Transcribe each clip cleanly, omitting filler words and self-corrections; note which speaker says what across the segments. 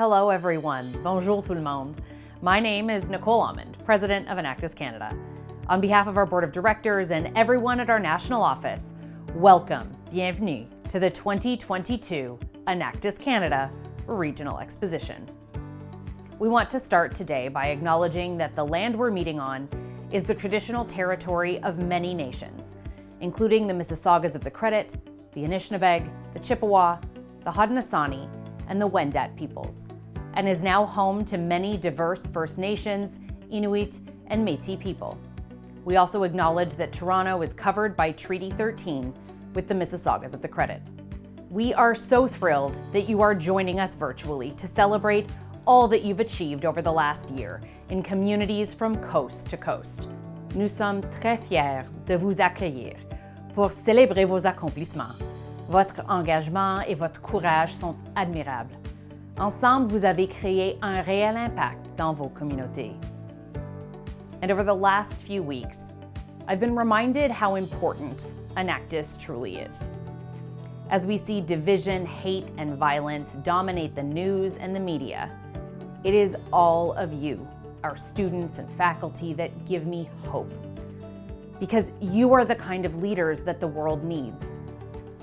Speaker 1: Hello everyone, bonjour tout le monde. My name is Nicole Almond, President of Enactus Canada. On behalf of our Board of Directors and everyone at our national office, welcome, bienvenue to the 2022 Enactus Canada Regional Exposition. We want to start today by acknowledging that the land we're meeting on is the traditional territory of many nations, including the Mississaugas of the Credit, the Anishinaabe, the Chippewa, the Haudenosaunee, and the Wendat peoples, and is now home to many diverse First Nations, Inuit, and Métis people. We also acknowledge that Toronto is covered by Treaty 13 with the Mississaugas of the Credit. We are so thrilled that you are joining us virtually to celebrate all that you've achieved over the last year in communities from coast to coast. Nous sommes très fiers de vous accueillir pour célébrer vos accomplissements. Votre engagement et votre courage sont admirables. Ensemble, vous avez créé un réel impact dans vos communautés. And over the last few weeks, I've been reminded how important Enactus truly is. As we see division, hate, and violence dominate the news and the media, it is all of you, our students and faculty, that give me hope. Because you are the kind of leaders that the world needs.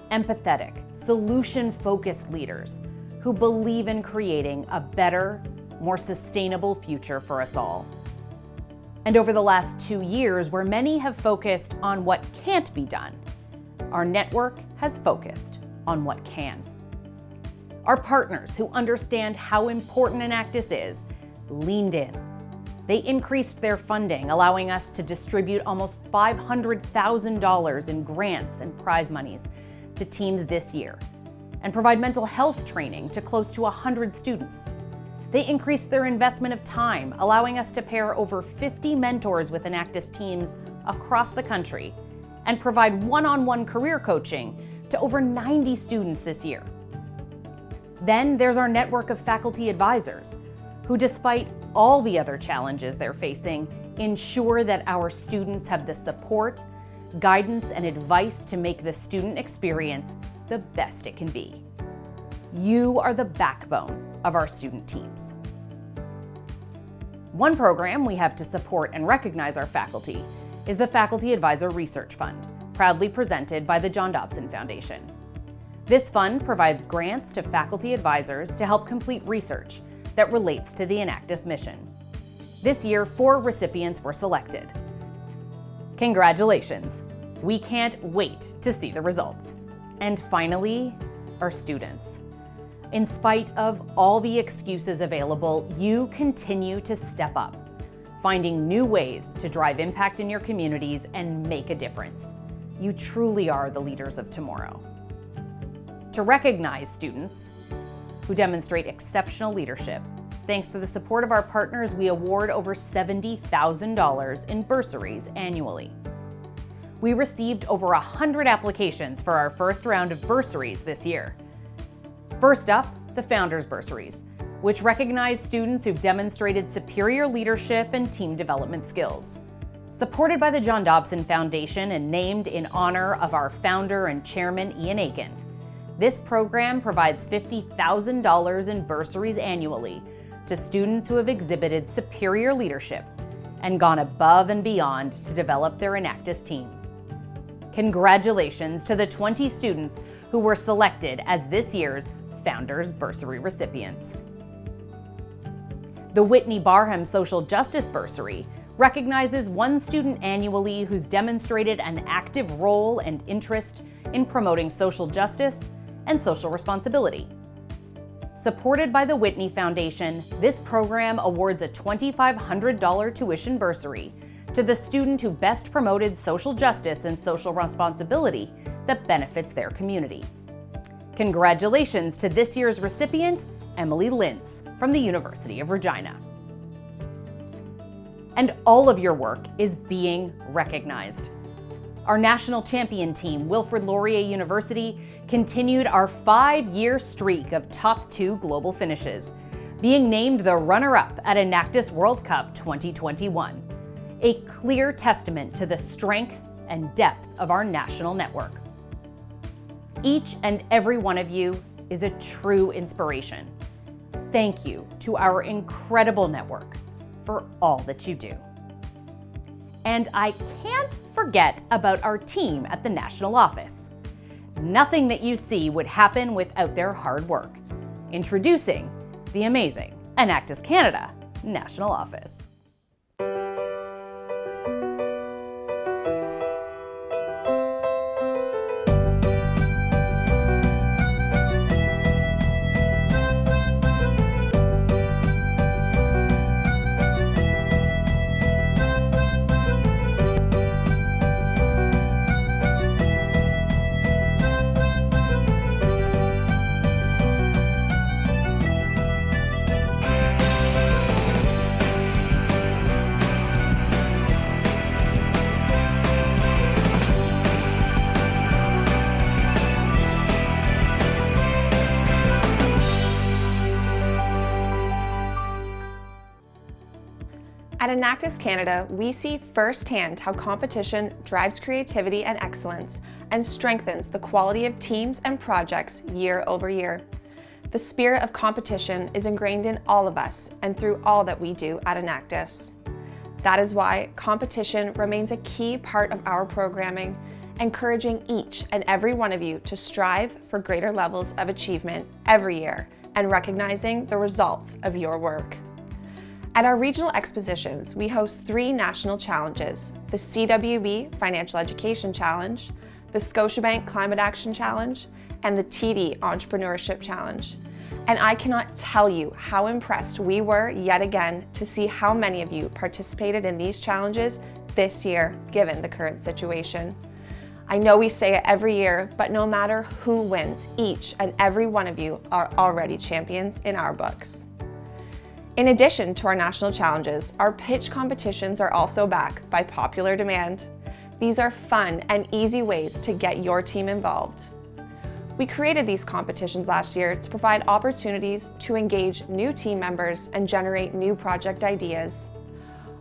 Speaker 1: Empathetic, solution-focused leaders who believe in creating a better, more sustainable future for us all. And over the last 2 years, where many have focused on what can't be done, our network has focused on what can. Our partners who understand how important Enactus is leaned in. They increased their funding, allowing us to distribute almost $500,000 in grants and prize monies to teams this year, and provide mental health training to close to 100 students. They increased their investment of time, allowing us to pair over 50 mentors with Enactus teams across the country and provide one-on-one career coaching to over 90 students this year. Then there's our network of faculty advisors, who despite all the other challenges they're facing, ensure that our students have the support, guidance, and advice to make the student experience the best it can be. You are the backbone of our student teams. One program we have to support and recognize our faculty is the Faculty Advisor Research Fund, proudly presented by the John Dobson Foundation. This fund provides grants to faculty advisors to help complete research that relates to the Enactus mission. This year, 4 recipients were selected. Congratulations! We can't wait to see the results. And finally, our students. In spite of all the excuses available, you continue to step up, finding new ways to drive impact in your communities and make a difference. You truly are the leaders of tomorrow. To recognize students who demonstrate exceptional leadership, thanks to the support of our partners, we award over $70,000 in bursaries annually. We received over 100 applications for our first round of bursaries this year. First up, the Founders Bursaries, which recognize students who've demonstrated superior leadership and team development skills. Supported by the John Dobson Foundation and named in honor of our founder and chairman, Ian Aiken, this program provides $50,000 in bursaries annually to students who have exhibited superior leadership and gone above and beyond to develop their Enactus team. Congratulations to the 20 students who were selected as this year's Founders Bursary recipients. The Whitney Barham Social Justice Bursary recognizes one student annually who's demonstrated an active role and interest in promoting social justice and social responsibility. Supported by the Whitney Foundation, this program awards a $2,500 tuition bursary to the student who best promoted social justice and social responsibility that benefits their community. Congratulations to this year's recipient, Emily Lintz from the University of Regina. And all of your work is being recognized. Our national champion team, Wilfrid Laurier University, continued our 5-year streak of top 2 global finishes, being named the runner-up at Enactus World Cup 2021. A clear testament to the strength and depth of our national network. Each and every one of you is a true inspiration. thank you to our incredible network for all that you do. And I can't forget about our team at the national office. Nothing that you see would happen without their hard work. Introducing the amazing Enactus Canada National Office.
Speaker 2: At Enactus Canada, we see firsthand how competition drives creativity and excellence and strengthens the quality of teams and projects year over year. The spirit of competition is ingrained in all of us and through all that we do at Enactus. That is why competition remains a key part of our programming, encouraging each and every one of you to strive for greater levels of achievement every year and recognizing the results of your work. At our regional expositions, we host 3 national challenges: the CWB Financial Education Challenge, the Scotiabank Climate Action Challenge, and the TD Entrepreneurship Challenge. And I cannot tell you how impressed we were yet again to see how many of you participated in these challenges this year, given the current situation. I know we say it every year, but no matter who wins, each and every one of you are already champions in our books. In addition to our national challenges, our pitch competitions are also back by popular demand. These are fun and easy ways to get your team involved. We created these competitions last year to provide opportunities to engage new team members and generate new project ideas.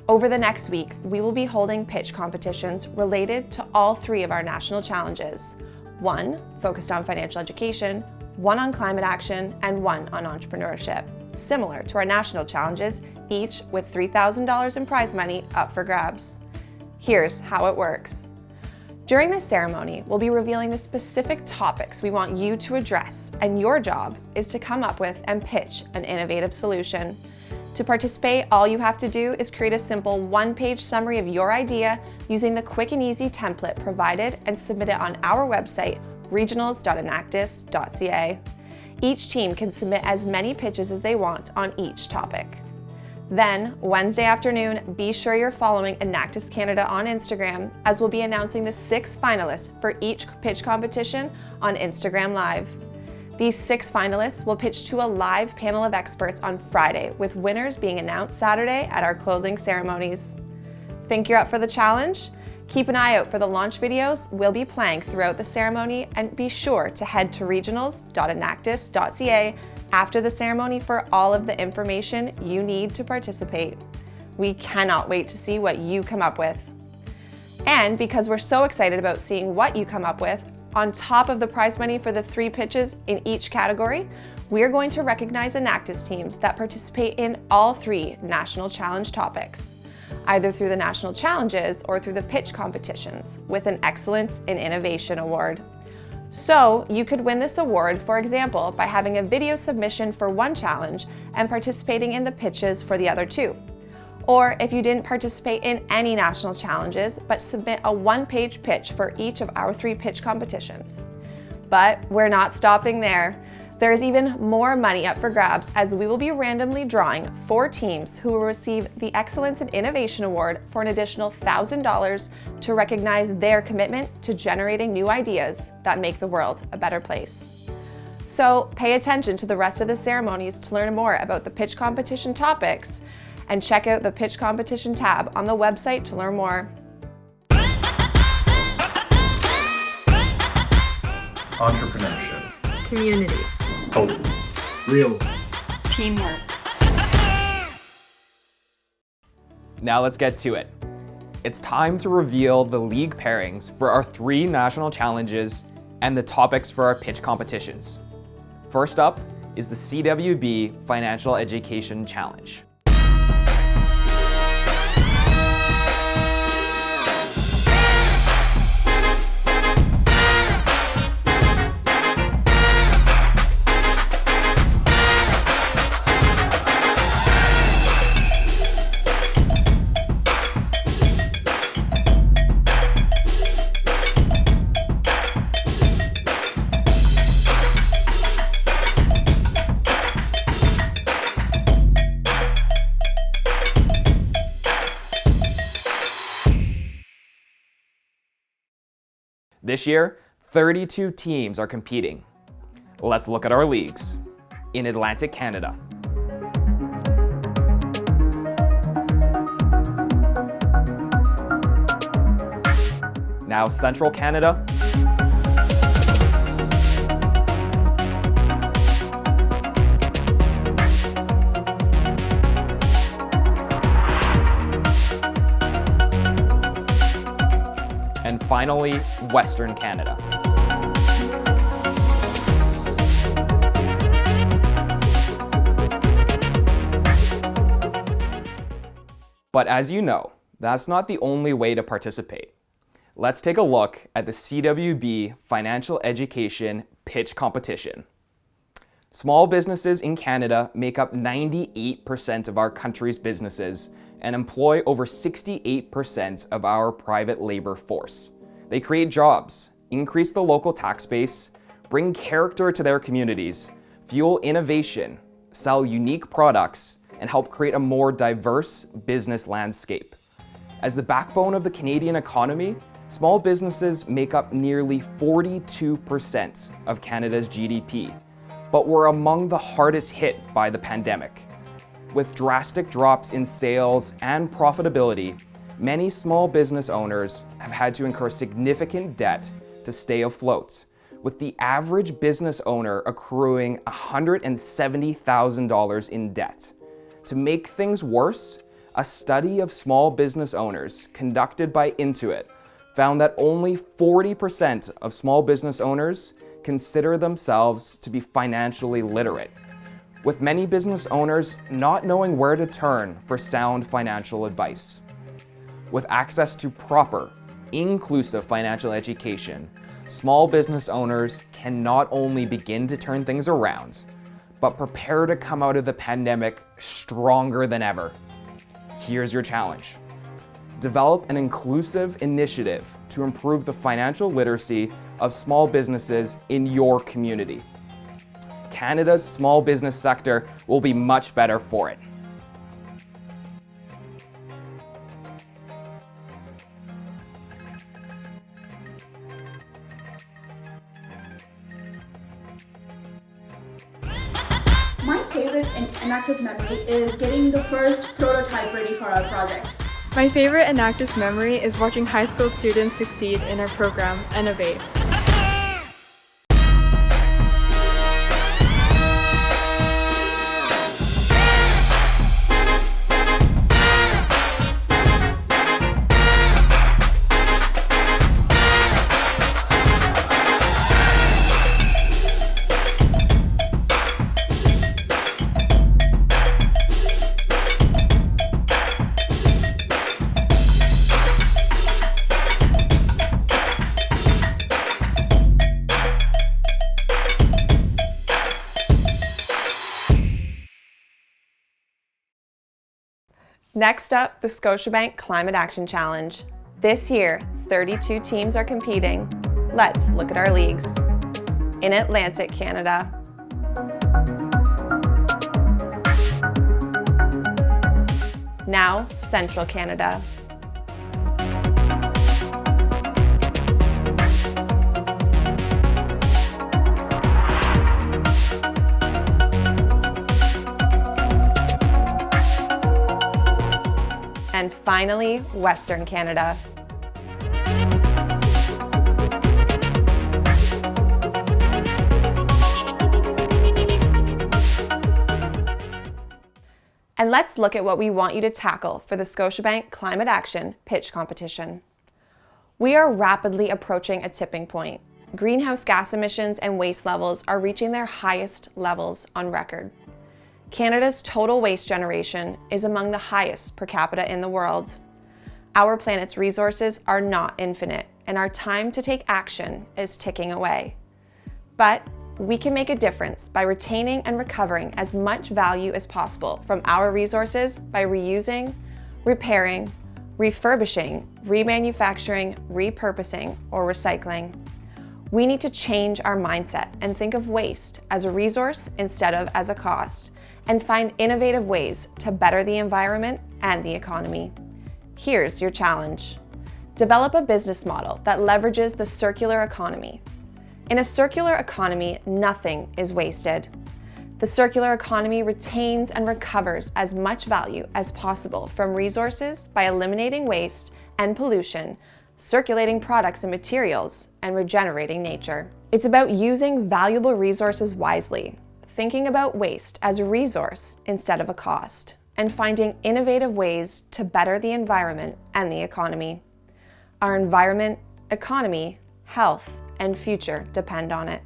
Speaker 2: Over the next week, we will be holding pitch competitions related to all 3 of our national challenges: 1 focused on financial education, 1 on climate action, and 1 on entrepreneurship, similar to our national challenges, each with $3,000 in prize money up for grabs. Here's how it works. During this ceremony, we'll be revealing the specific topics we want you to address, and your job is to come up with and pitch an innovative solution. To participate, all you have to do is create a simple 1-page summary of your idea using the quick and easy template provided and submit it on our website, regionals.enactus.ca. Each team can submit as many pitches as they want on each topic. Then, Wednesday afternoon, be sure you're following Enactus Canada on Instagram, as we'll be announcing the 6 finalists for each pitch competition on Instagram Live. These 6 finalists will pitch to a live panel of experts on Friday, with winners being announced Saturday at our closing ceremonies. Think you're up for the challenge? Keep an eye out for the launch videos we'll be playing throughout the ceremony, and be sure to head to regionals.enactus.ca after the ceremony for all of the information you need to participate. We cannot wait to see what you come up with. And because we're so excited about seeing what you come up with, on top of the prize money for the 3 pitches in each category, we're going to recognize Enactus teams that participate in all 3 national challenge topics, either through the national challenges or through the pitch competitions, with an Excellence in Innovation Award. So you could win this award, for example, by having a video submission for 1 challenge and participating in the pitches for the other 2. Or if you didn't participate in any national challenges, but submit a 1-page pitch for each of our 3 pitch competitions. But we're not stopping there. There's even more money up for grabs, as we will be randomly drawing 4 teams who will receive the Excellence in Innovation Award for an additional $1,000 to recognize their commitment to generating new ideas that make the world a better place. So pay attention to the rest of the ceremonies to learn more about the pitch competition topics, and check out the pitch competition tab on the website to learn more.
Speaker 3: Entrepreneurship.
Speaker 4: Community.
Speaker 3: Hope.
Speaker 4: Real.
Speaker 2: Teamwork.
Speaker 5: Now let's get to it. It's time to reveal the league pairings for our 3 national challenges and the topics for our pitch competitions. First up is the CWB Financial Education Challenge. This year, 32 teams are competing. Let's look at our leagues. In Atlantic Canada, now Central Canada, and finally, Western Canada. But as you know, that's not the only way to participate. Let's take a look at the CWB Financial Education Pitch Competition. Small businesses in Canada make up 98% of our country's businesses and employ over 68% of our private labor force. They create jobs, increase the local tax base, bring character to their communities, fuel innovation, sell unique products, and help create a more diverse business landscape. As the backbone of the Canadian economy, small businesses make up nearly 42% of Canada's GDP, but were among the hardest hit by the pandemic. With drastic drops in sales and profitability, many small business owners have had to incur significant debt to stay afloat, with the average business owner accruing $170,000 in debt. To make things worse, a study of small business owners conducted by Intuit found that only 40% of small business owners consider themselves to be financially literate, with many business owners not knowing where to turn for sound financial advice. With access to proper, inclusive financial education, small business owners can not only begin to turn things around, but prepare to come out of the pandemic stronger than ever. Here's your challenge. Develop an inclusive initiative to improve the financial literacy of small businesses in your community. Canada's small business sector will be much better for it.
Speaker 6: My favorite Enactus memory is getting the first prototype ready for our project.
Speaker 7: My favorite Enactus memory is watching high school students succeed in our program, Innovate.
Speaker 2: Next up, the Scotiabank Climate Action Challenge. This year, 32 teams are competing. Let's look at our leagues. In Atlantic Canada, now Central Canada, and finally, Western Canada. And let's look at what we want you to tackle for the Scotiabank Climate Action Pitch Competition. We are rapidly approaching a tipping point. Greenhouse gas emissions and waste levels are reaching their highest levels on record. Canada's total waste generation is among the highest per capita in the world. Our planet's resources are not infinite, and our time to take action is ticking away. But we can make a difference by retaining and recovering as much value as possible from our resources by reusing, repairing, refurbishing, remanufacturing, repurposing, or recycling. We need to change our mindset and think of waste as a resource instead of as a cost, and find innovative ways to better the environment and the economy. Here's your challenge. Develop a business model that leverages the circular economy. In a circular economy, nothing is wasted. The circular economy retains and recovers as much value as possible from resources by eliminating waste and pollution, circulating products and materials, and regenerating nature. It's about using valuable resources wisely, thinking about waste as a resource instead of a cost, and finding innovative ways to better the environment and the economy. Our environment, economy, health, and future depend on it.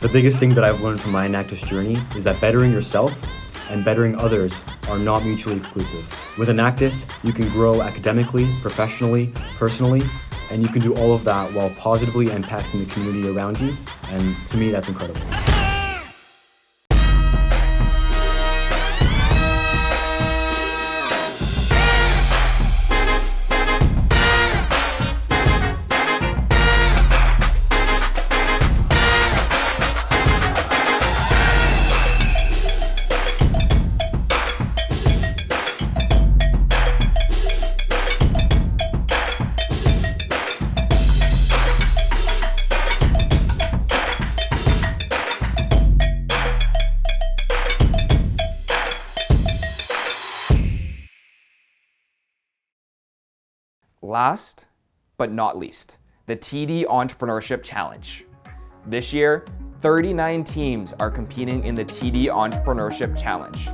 Speaker 8: The biggest thing that I've learned from my Enactus journey is that bettering yourself and bettering others are not mutually exclusive. With Enactus, you can grow academically, professionally, personally, and you can do all of that while positively impacting the community around you, and to me, that's incredible.
Speaker 5: Last but not least, the TD Entrepreneurship Challenge. This year, 39 teams are competing in the TD Entrepreneurship Challenge.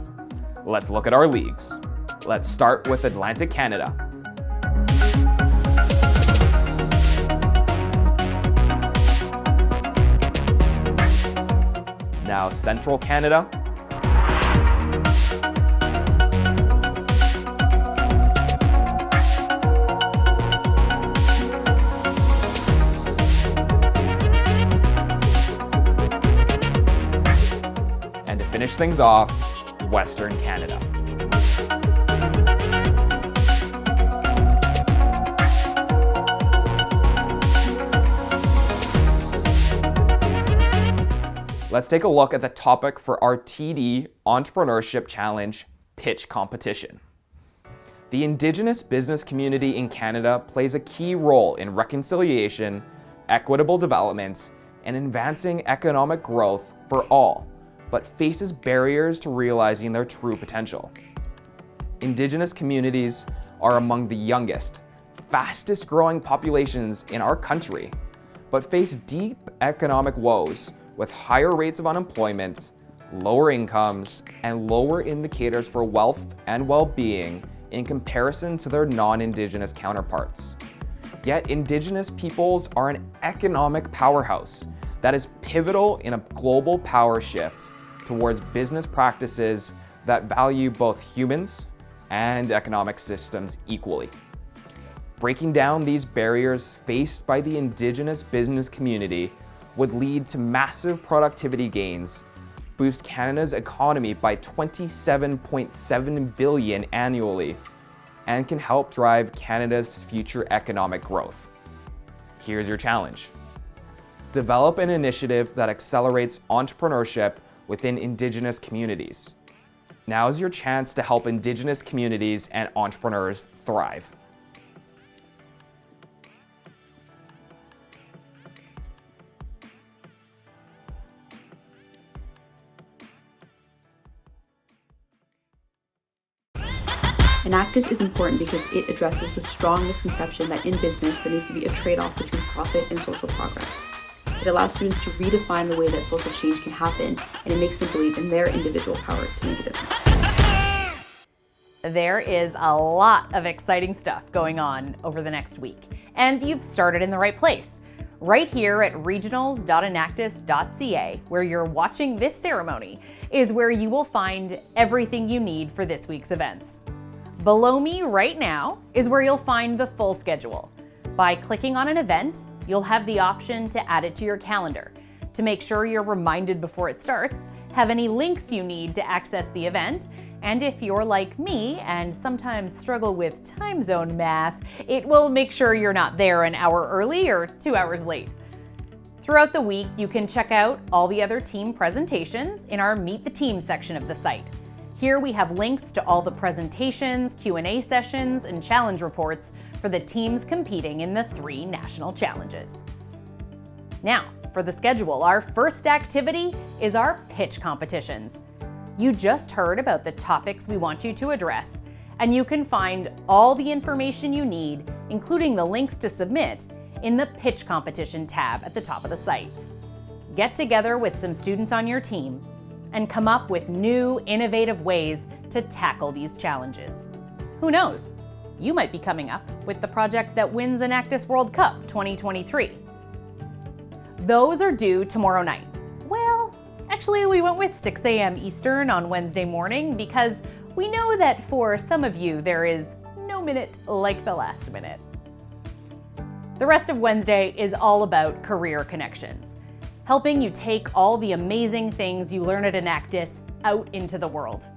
Speaker 5: Let's look at our leagues. Let's start with Atlantic Canada. Now Central Canada. And to finish things off, Western Canada. Let's take a look at the topic for our TD Entrepreneurship Challenge pitch competition. The Indigenous business community in Canada plays a key role in reconciliation, equitable development, and advancing economic growth for all, but faces barriers to realizing their true potential. Indigenous communities are among the youngest, fastest growing populations in our country, but face deep economic woes with higher rates of unemployment, lower incomes, and lower indicators for wealth and well-being in comparison to their non-Indigenous counterparts. Yet Indigenous peoples are an economic powerhouse that is pivotal in a global power shift towards business practices that value both humans and economic systems equally. Breaking down these barriers faced by the Indigenous business community would lead to massive productivity gains, boost Canada's economy by $27.7 billion annually, and can help drive Canada's future economic growth. Here's your challenge. Develop an initiative that accelerates entrepreneurship within Indigenous communities. Now is your chance to help Indigenous communities and entrepreneurs thrive.
Speaker 9: Enactus is important because it addresses the strong misconception that in business there needs to be a trade-off between profit and social progress. It allows students to redefine the way that social change can happen, and it makes them believe in their individual power to make a difference.
Speaker 1: There is a lot of exciting stuff going on over the next week, and you've started in the right place. Right here at regionals.enactus.ca, where you're watching this ceremony, is where you will find everything you need for this week's events. Below me right now is where you'll find the full schedule. By clicking on an event, you'll have the option to add it to your calendar, to make sure you're reminded before it starts, have any links you need to access the event, and if you're like me and sometimes struggle with time zone math, it will make sure you're not there an hour early or 2 hours late. Throughout the week, you can check out all the other team presentations in our Meet the Team section of the site. Here we have links to all the presentations, Q&A sessions, and challenge reports for the teams competing in the 3 national challenges. Now, for the schedule, our first activity is our pitch competitions. You just heard about the topics we want you to address, and you can find all the information you need, including the links to submit, in the Pitch Competition tab at the top of the site. Get together with some students on your team and come up with new, innovative ways to tackle these challenges. Who knows? You might be coming up with the project that wins Enactus World Cup 2023. Those are due tomorrow night. Well, actually, we went with 6 a.m. Eastern on Wednesday morning because we know that for some of you, there is no minute like the last minute. The rest of Wednesday is all about career connections, helping you take all the amazing things you learn at Enactus out into the world.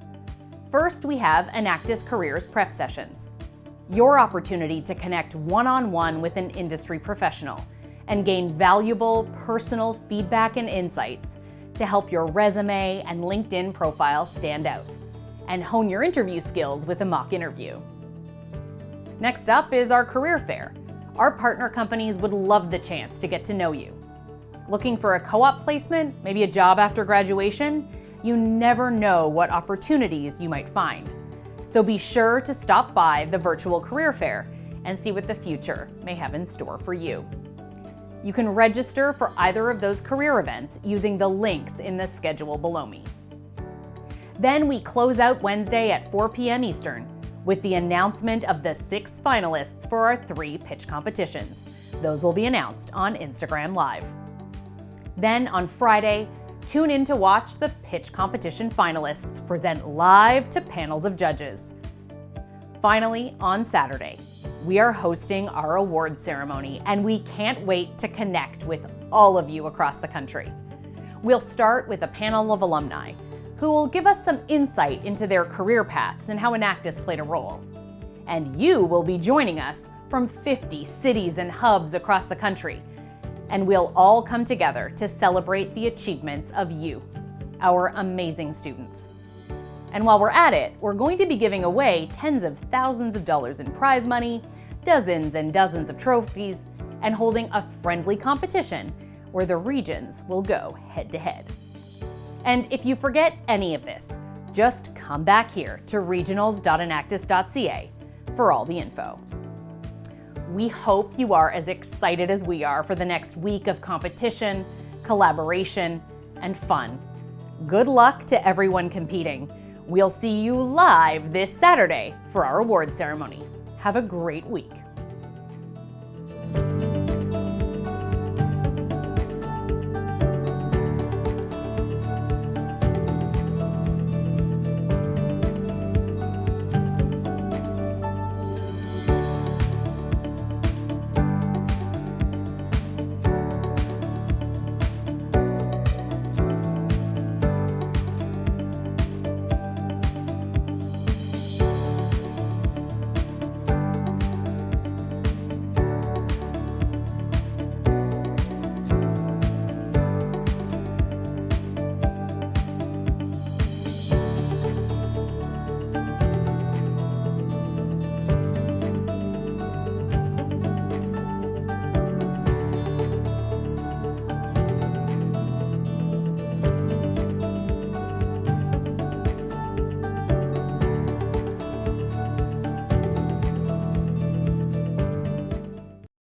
Speaker 1: First, we have Enactus Careers Prep Sessions, your opportunity to connect one-on-one with an industry professional and gain valuable personal feedback and insights to help your resume and LinkedIn profile stand out, and hone your interview skills with a mock interview. Next up is our career fair. Our partner companies would love the chance to get to know you. Looking for a co-op placement, maybe a job after graduation? You never know what opportunities you might find. So be sure to stop by the virtual career fair and see what the future may have in store for you. You can register for either of those career events using the links in the schedule below me. Then we close out Wednesday at 4 p.m. Eastern with the announcement of the 6 finalists for our 3 pitch competitions. Those will be announced on Instagram Live. Then on Friday, tune in to watch the pitch competition finalists present live to panels of judges. Finally, on Saturday, we are hosting our award ceremony, and we can't wait to connect with all of you across the country. We'll start with a panel of alumni who will give us some insight into their career paths and how Enactus played a role. And you will be joining us from 50 cities and hubs across the country. And we'll all come together to celebrate the achievements of you, our amazing students. And while we're at it, we're going to be giving away tens of thousands of dollars in prize money, dozens and dozens of trophies, and holding a friendly competition where the regions will go head to head. And if you forget any of this, just come back here to regionals.enactus.ca for all the info. We hope you are as excited as we are for the next week of competition, collaboration, and fun. Good luck to everyone competing. We'll see you live this Saturday for our award ceremony. Have a great week.